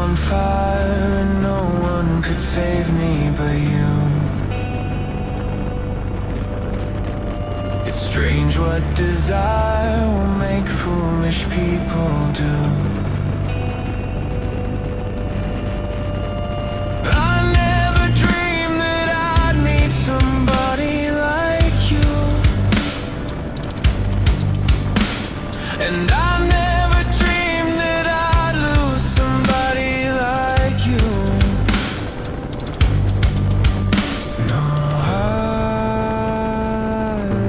on fire and no one could save me but you. It's strange what desire will make foolish people do. I never dreamed that I'd meet somebody like you, and I never dreamed that I'd lose somebody like you. No, I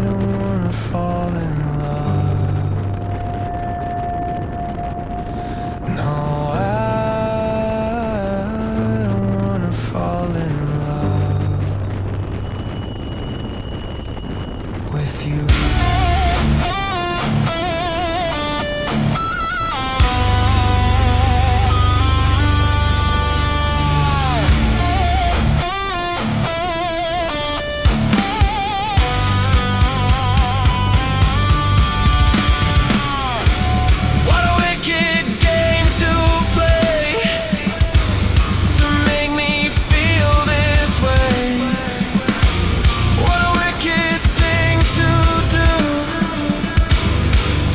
don't wanna fall in love. No, I don't wanna fall in love with you. What a wicked game to play, to make me feel this way. What a wicked thing to do,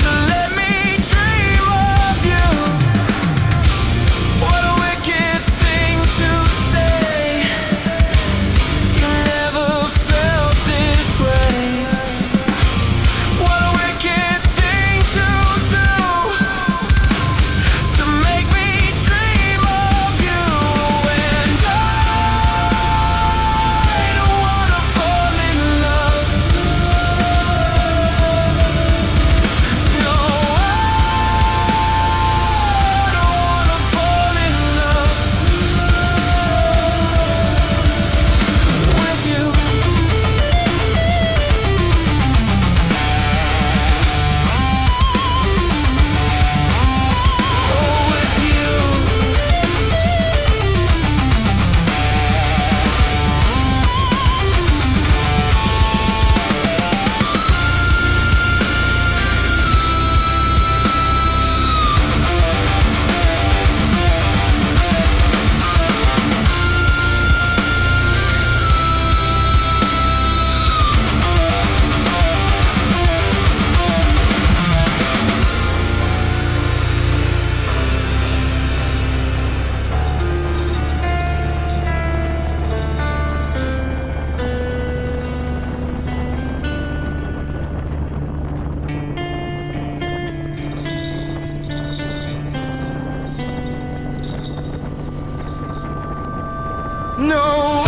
to let me dream of you. What a wicked thing to say, you never felt this way. What a wicked thing to do, to make me dream of you. And I don't wanna fall in love. No, I don't wanna fall in love with you. Oh, with you. No.